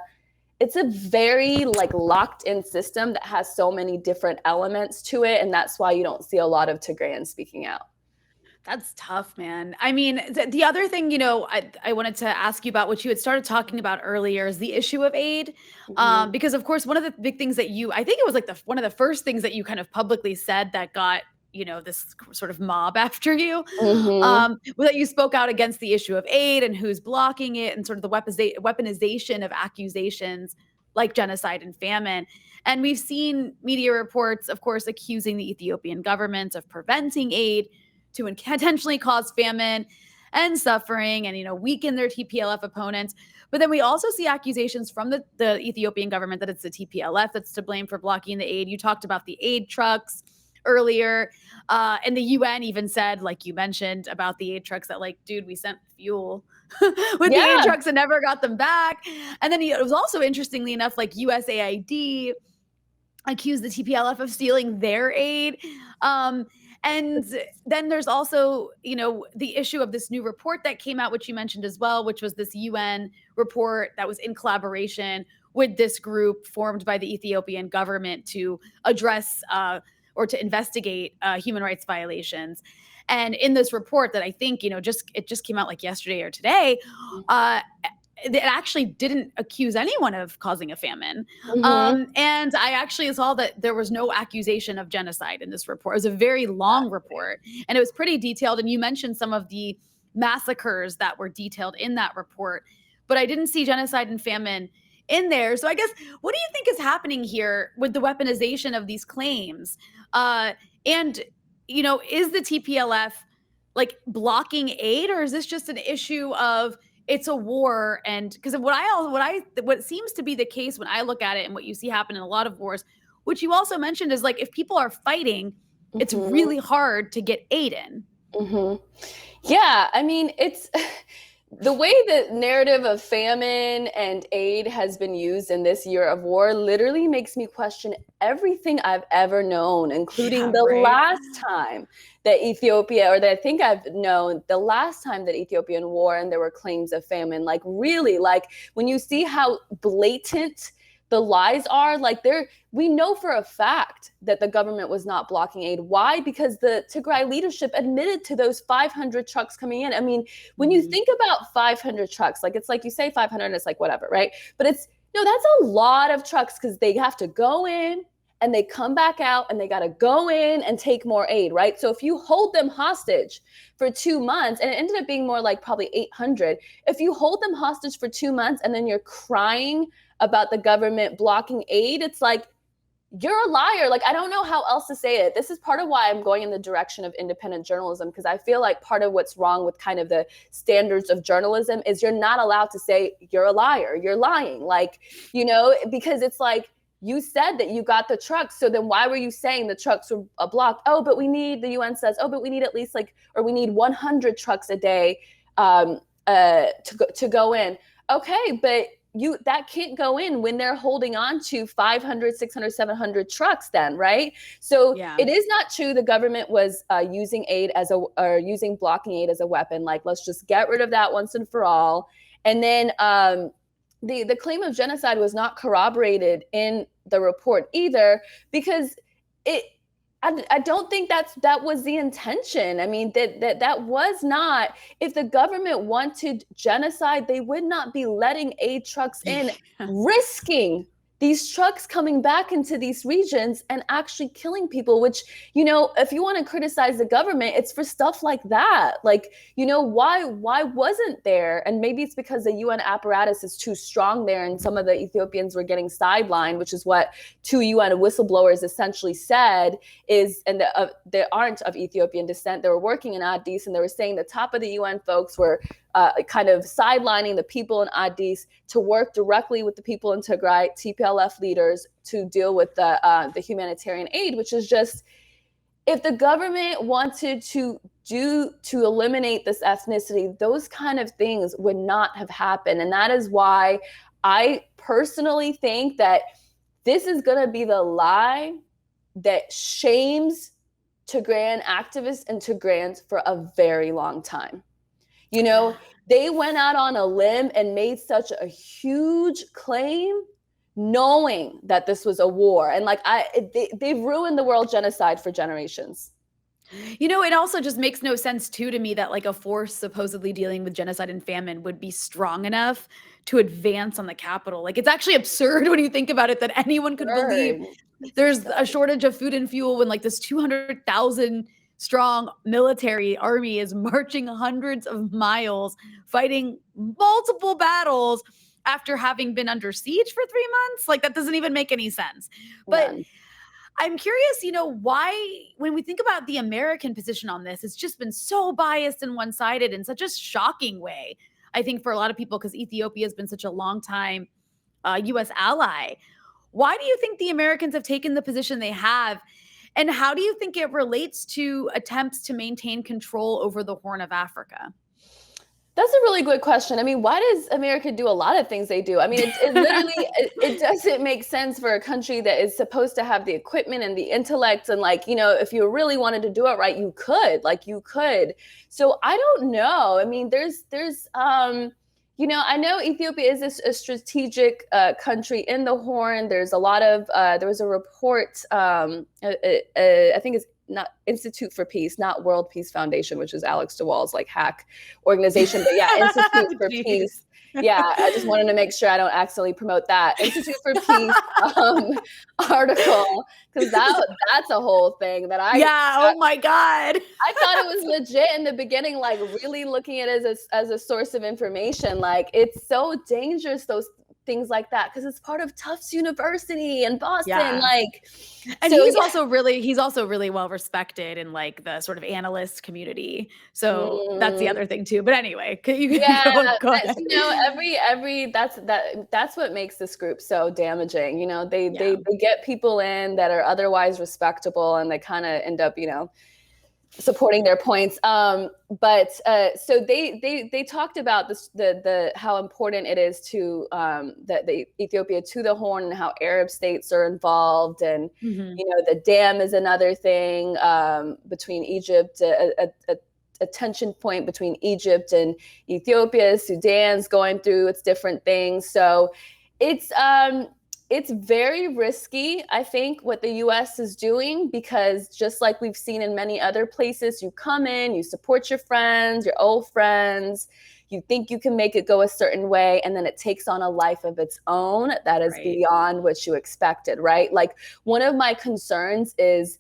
very locked in system that has so many different elements to it. And that's why you don't see a lot of Tigrayans speaking out. That's tough, man. I mean, the other thing, I wanted to ask you about, what you had started talking about earlier, is the issue of aid. Mm-hmm. Because of course, one of the big things that I think it was like one of the first things that you kind of publicly said that got, this sort of mob after you, Mm-hmm. was that you spoke out against the issue of aid and who's blocking it, and sort of the weaponization of accusations like genocide and famine. And we've seen media reports, of course, accusing the Ethiopian government of preventing aid to intentionally cause famine and suffering, and weaken their TPLF opponents. But then we also see accusations from the Ethiopian government that it's the TPLF that's to blame for blocking the aid. You talked about the aid trucks earlier, and the UN even said, like you mentioned about the aid trucks, that like, dude, we sent fuel with the aid Yeah. trucks and never got them back. And then it was also, interestingly enough, like USAID accused the TPLF of stealing their aid. And then there's also, the issue of this new report that came out, which you mentioned as well, which was this UN report that was in collaboration with this group formed by the Ethiopian government to address or to investigate human rights violations. And in this report that I think, it just came out like yesterday or today, it actually didn't accuse anyone of causing a famine. Mm-hmm. And I actually saw that there was no accusation of genocide in this report. It was a very long report, and it was pretty detailed. And you mentioned some of the massacres that were detailed in that report, but I didn't see genocide and famine in there. So I guess, what do you think is happening here with the weaponization of these claims? And, is the TPLF like blocking aid, or is this just an issue of, it's a war? And because what seems to be the case when I look at it, and what you see happen in a lot of wars, which you also mentioned, is like, if people are fighting, it's Mm-hmm. really hard to get aid in. Mm-hmm. Yeah, I mean, The way the narrative of famine and aid has been used in this year of war literally makes me question everything I've ever known, including Yeah, the right. last time that Ethiopia, or that I think I've known, the last time that Ethiopian war and there were claims of famine. Like, really, like when you see how blatant the lies are, like we know for a fact that the government was not blocking aid. Why? Because the Tigray leadership admitted to those 500 trucks coming in. I mean, when you Mhm. think about 500 trucks, like it's like you say 500 and it's like whatever, right? But it's no, that's a lot of trucks because they have to go in and they come back out and they got to go in and take more aid, right? So if you hold them hostage for 2 months, and it ended up being more like probably 800, if you hold them hostage for 2 months and then you're crying about the government blocking aid, it's like, you're a liar. Like, I don't know how else to say it. This is part of why I'm going in the direction of independent journalism, because I feel like part of what's wrong with kind of the standards of journalism is you're not allowed to say you're a liar, you're lying. Like, because it's like, you said that you got the trucks, so then why were you saying the trucks were blocked? Oh, but we need, the UN says, oh, but we need at least or we need 100 trucks a day to go in. Okay, but that can't go in when they're holding on to 500, 600, 700 trucks then, right? So Yeah. it is not true the government was using aid or using blocking aid as a weapon. Like, let's just get rid of that once and for all. And then the claim of genocide was not corroborated in the report either, because I don't think that was the intention. I mean, that was not. If the government wanted genocide, they would not be letting aid trucks in, risking these trucks coming back into these regions and actually killing people, which, if you want to criticize the government, it's for stuff like that. Like, why wasn't there? And maybe it's because the UN apparatus is too strong there and some of the Ethiopians were getting sidelined, which is what 2 UN whistleblowers essentially said and they aren't of Ethiopian descent. They were working in Addis, and they were saying the top of the UN folks were kind of sidelining the people in Addis to work directly with the people in Tigray, TPLF leaders, to deal with the humanitarian aid, which is just, if the government wanted to eliminate this ethnicity, those kind of things would not have happened. And that is why I personally think that this is going to be the lie that shames Tigrayan activists and Tigrayans for a very long time. They went out on a limb and made such a huge claim, knowing that this was a war. And they've ruined the world genocide for generations. It also just makes no sense too to me that like a force supposedly dealing with genocide and famine would be strong enough to advance on the capital. Like, it's actually absurd when you think about it that anyone could believe there's a shortage of food and fuel when like this 200,000 strong military army is marching hundreds of miles, fighting multiple battles after having been under siege for 3 months. Like, that doesn't even make any sense. But None. I'm curious, why, when we think about the American position on this, it's just been so biased and one-sided in such a shocking way, I think, for a lot of people, because Ethiopia has been such a long time U.S. ally. Why do you think the Americans have taken the position they have? And how do you think it relates to attempts to maintain control over the Horn of Africa? That's a really good question. I mean, why does America do a lot of things they do? I mean, it literally, it doesn't make sense for a country that is supposed to have the equipment and the intellect. And if you really wanted to do it right, you could. So I don't know. I mean, I know Ethiopia is a strategic country in the Horn. There's a lot of, there was a report, I think it's not Institute for Peace, not World Peace Foundation, which is Alex DeWall's hack organization. But yeah, Institute for Peace. Yeah, I just wanted to make sure I don't accidentally promote that Institute for Peace article, because that's a whole thing that oh my God. I thought it was legit in the beginning, really looking at it as a source of information. It's so dangerous, those things like that, because it's part of Tufts University in Boston. Yeah. And so, he's also really well respected in the sort of analyst community. So that's the other thing too. But anyway, you can go ahead. That's what makes this group so damaging. They get people in that are otherwise respectable, and they kind of end up, supporting their points. So they talked about this, the how important it is to the Ethiopia to the Horn, and how Arab states are involved, and Hmm. the dam is another thing, between Egypt, a tension point between Egypt and Ethiopia. Sudan's going through its different things, so it's it's very risky, I think, what the US is doing, because just like we've seen in many other places, you come in, you support your friends, your old friends, you think you can make it go a certain way, and then it takes on a life of its own that is Right. beyond what you expected, right? Like, one of my concerns is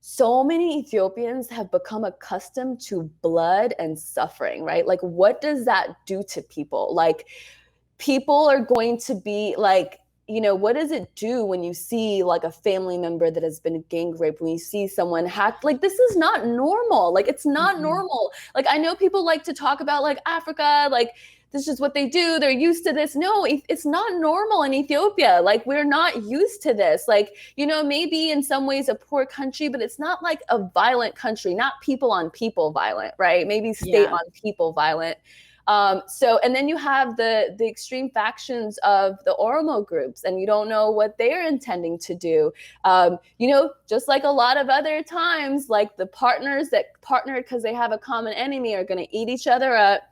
so many Ethiopians have become accustomed to blood and suffering, right? Like, what does that do to people? Like, people are going to be like, what does it do when you see like a family member that has been gang raped, when you see someone hacked? Like, this is not normal. Like, it's not Hmm. normal. Like, I know people like to talk about like Africa, like this is what they do, they're used to this. No, it's not normal in Ethiopia. Like, we're not used to this. Like, maybe in some ways a poor country, but it's not like a violent country, not people on people violent, right? Maybe state Yeah. on people violent. And then you have the extreme factions of the Oromo groups, and you don't know what they're intending to do. Just like a lot of other times, like the partners that partnered because they have a common enemy are going to eat each other up.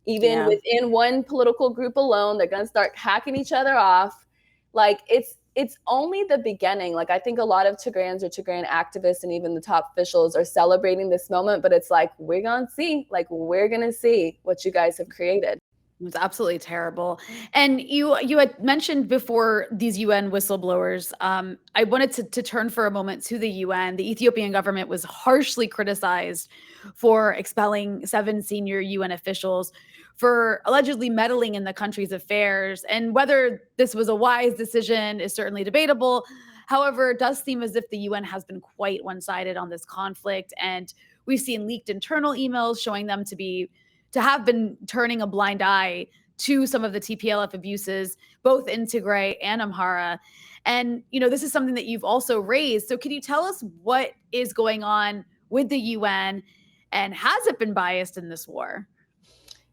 Even Yeah. within one political group alone, they're going to start hacking each other off. Like, it's only the beginning. Like, I think a lot of Tigrayans or Tigrayan activists and even the top officials are celebrating this moment, but it's like, we're gonna see. Like, we're gonna see what you guys have created. It was absolutely terrible. And you had mentioned before these UN whistleblowers. I wanted to turn for a moment to the UN. The Ethiopian government was harshly criticized for expelling 7 senior UN officials for allegedly meddling in the country's affairs. And whether this was a wise decision is certainly debatable. However, it does seem as if the UN has been quite one-sided on this conflict, and we've seen leaked internal emails showing them to have been turning a blind eye to some of the TPLF abuses, both in Tigray and Amhara. And, this is something that you've also raised. So, can you tell us what is going on with the UN, and has it been biased in this war?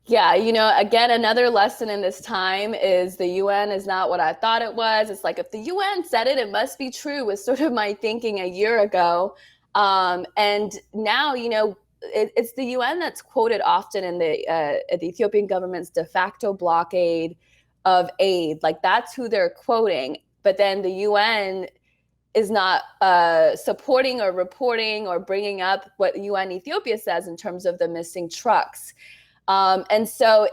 Yeah, again, another lesson in this time is the UN is not what I thought it was. It's like, if the UN said it, it must be true, was sort of my thinking a year ago. And now, it's the UN that's quoted often in the Ethiopian government's de facto blockade of aid. Like, that's who they're quoting. But then the UN is not supporting or reporting or bringing up what UN Ethiopia says in terms of the missing trucks. And so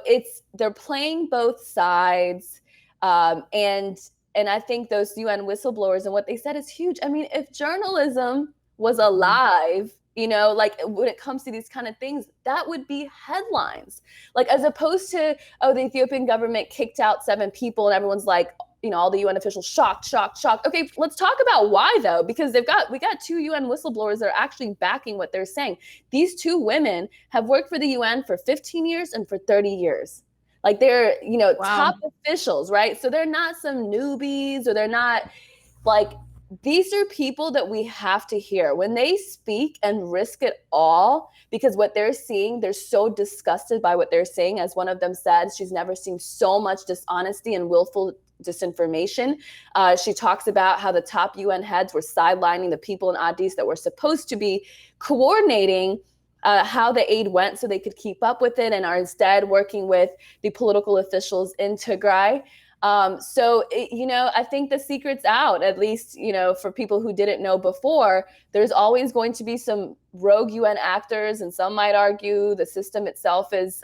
they're playing both sides. And I think those UN whistleblowers and what they said is huge. I mean, if journalism was Mhm. alive, like when it comes to these kind of things, that would be headlines. Like, as opposed to, oh, the Ethiopian government kicked out 7 people and everyone's like, all the UN officials shocked, shocked, shocked. Okay, let's talk about why though, because we got 2 UN whistleblowers that are actually backing what they're saying. These 2 women have worked for the UN for 15 years and for 30 years. Like, they're, Wow. top officials, right? So they're not some newbies, or they're not like, these are people that we have to hear when they speak and risk it all, because what they're seeing, they're so disgusted by what they're saying. As one of them said, she's never seen so much dishonesty and willful disinformation. She talks about how the top UN heads were sidelining the people in Addis that were supposed to be coordinating how the aid went so they could keep up with it, and are instead working with the political officials in Tigray. I think the secret's out, at least, for people who didn't know before. There's always going to be some rogue UN actors, and some might argue the system itself is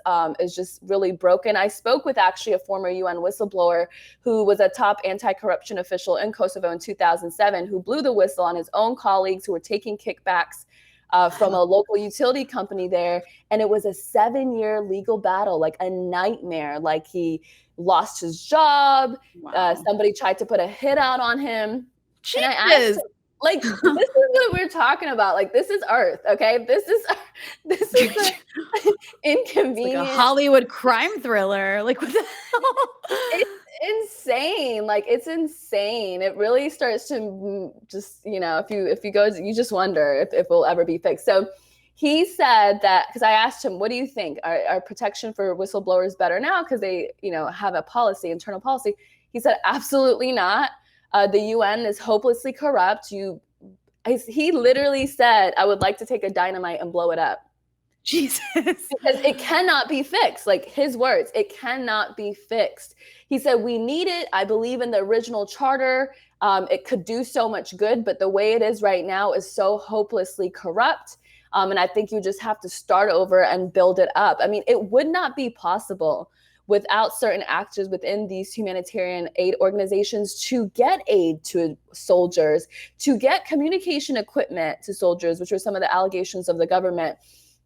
just really broken. I spoke with actually a former UN whistleblower who was a top anti-corruption official in Kosovo in 2007, who blew the whistle on his own colleagues who were taking kickbacks from a local utility company there. And it was a 7-year legal battle, like a nightmare. Like, he lost his job. Wow. Somebody tried to put a hit out on him. And I asked Jesus. him, like, this is what we're talking about. Like, this is Earth, okay? This is the It's like a inconvenient. Hollywood crime thriller. Like, what the It's hell? insane. Like, it's insane. It really starts to just, if you go, you just wonder if it will ever be fixed. So, He said that, because I asked him, what do you think? Are protection for whistleblowers better now because they, have a policy, internal policy? He said, absolutely not. The UN is hopelessly corrupt. He literally said, I would like to take a dynamite and blow it up. Jesus. Because it cannot be fixed. Like his words, it cannot be fixed. He said, we need it. I believe in the original charter. It could do so much good, but the way it is right now is so hopelessly corrupt. And I think you just have to start over and build it up. I mean, it would not be possible without certain actors within these humanitarian aid organizations to get aid to soldiers, to get communication equipment to soldiers, which were some of the allegations of the government.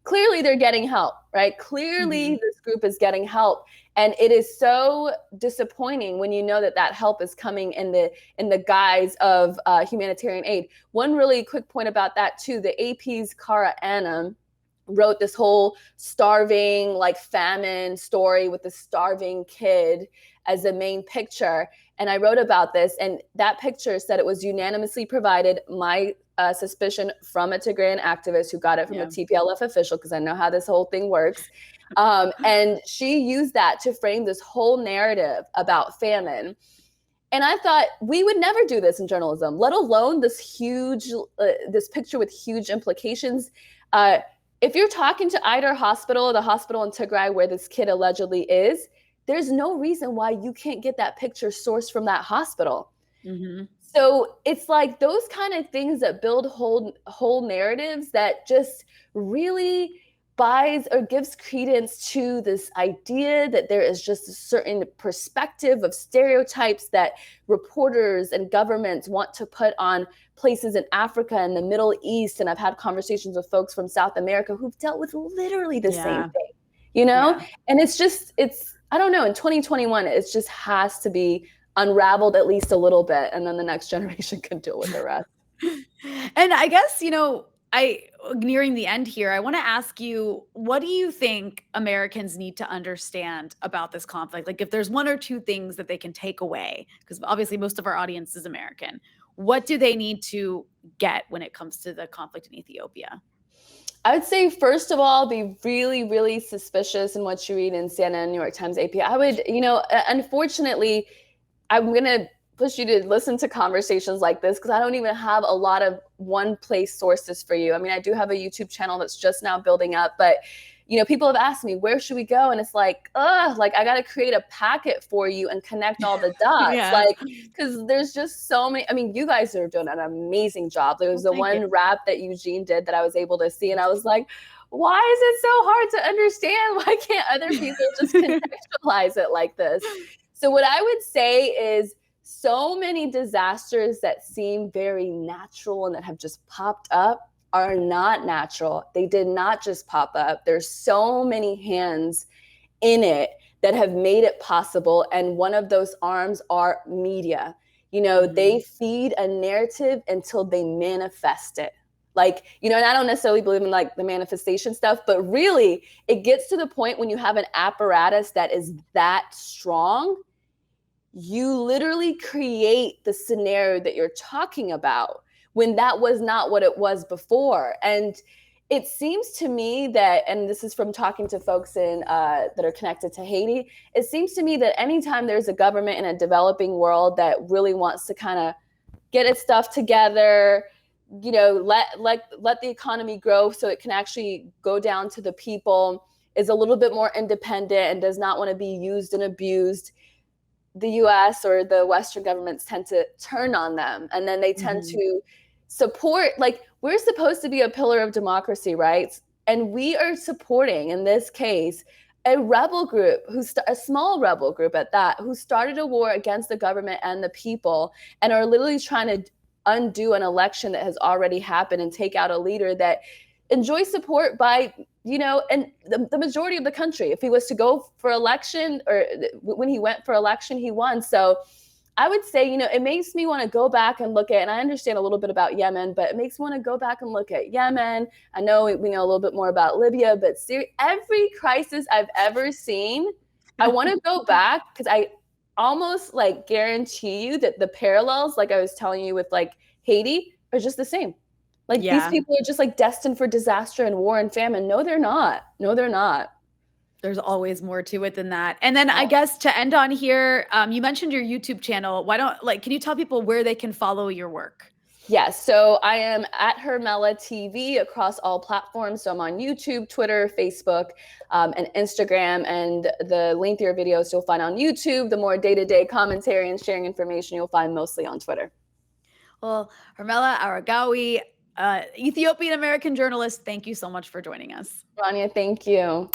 Clearly they're getting help, right? Clearly this group is getting help. And it is so disappointing when you know that help is coming in the guise of humanitarian aid. One really quick point about that too, the AP's Cara Anna wrote this whole starving, like famine story with the starving kid as the main picture. And I wrote about this, and that picture said it was unanimously provided. My suspicion from a Tigrayan activist who got it from a TPLF official, because I know how this whole thing works. And she used that to frame this whole narrative about famine. And I thought we would never do this in journalism, let alone this picture with huge implications. If you're talking to Eider Hospital, the hospital in Tigray where this kid allegedly is, there's no reason why you can't get that picture sourced from that hospital. Mm-hmm. So it's like those kind of things that build whole narratives that just really buys or gives credence to this idea that there is just a certain perspective of stereotypes that reporters and governments want to put on places in Africa and the Middle East. And I've had conversations with folks from South America who've dealt with literally the same thing, And it's, I don't know, in 2021, it just has to be unraveled at least a little bit, and then the next generation can deal with the rest. And I guess, nearing the end here, I want to ask you, what do you think Americans need to understand about this conflict? Like, if there's one or two things that they can take away, because obviously most of our audience is American, what do they need to get when it comes to the conflict in Ethiopia? I would say, first of all, be really, really suspicious in what you read in CNN, New York Times, AP. I would, unfortunately, I'm going to push you to listen to conversations like this because I don't even have a lot of one place sources for you. I mean, I do have a YouTube channel that's just now building up, but people have asked me, where should we go? And it's like, I got to create a packet for you and connect all the dots. Because there's just so many. I mean, you guys are doing an amazing job. There was the one rap that Eugene did that I was able to see, and I was like, why is it so hard to understand? Why can't other people just contextualize it like this? So what I would say is, so many disasters that seem very natural and that have just popped up are not natural. They did not just pop up. There's so many hands in it that have made it possible. And one of those arms are media. They feed a narrative until they manifest it. And I don't necessarily believe in the manifestation stuff, but really it gets to the point when you have an apparatus that is that strong, you literally create the scenario that you're talking about when that was not what it was before. And it seems to me that, and this is from talking to folks that are connected to Haiti, it seems to me that anytime there's a government in a developing world that really wants to kind of get its stuff together, let the economy grow so it can actually go down to the people, is a little bit more independent and does not want to be used and abused, the US or the Western governments tend to turn on them. And then they tend to support, we're supposed to be a pillar of democracy, right? And we are supporting, in this case, a rebel group, a small rebel group at that, who started a war against the government and the people and are literally trying to undo an election that has already happened and take out a leader that enjoys support by and the majority of the country. If he was to go for election, or when he went for election, he won. So I would say, it makes me want to go back and look at, and I understand a little bit about Yemen, but it makes me want to go back and look at Yemen. I know we know a little bit more about Libya, but every crisis I've ever seen, I want to go back because I almost guarantee you that the parallels, like I was telling you with Haiti, are just the same. Like these Yeah. people are just like destined for disaster and war and famine. No, they're not. No, they're not. There's always more to it than that. And then I Oh. guess to end on here, you mentioned your YouTube channel. Why don't like can you tell people where they can follow your work? Yes, so I am at Hermela TV across all platforms. So I'm on YouTube, Twitter, Facebook, and Instagram. And the lengthier videos you'll find on YouTube. The more day-to-day commentary and sharing information you'll find mostly on Twitter. Well, Hermela Aragawi, Ethiopian American journalist, thank you so much for joining us. Rania, thank you.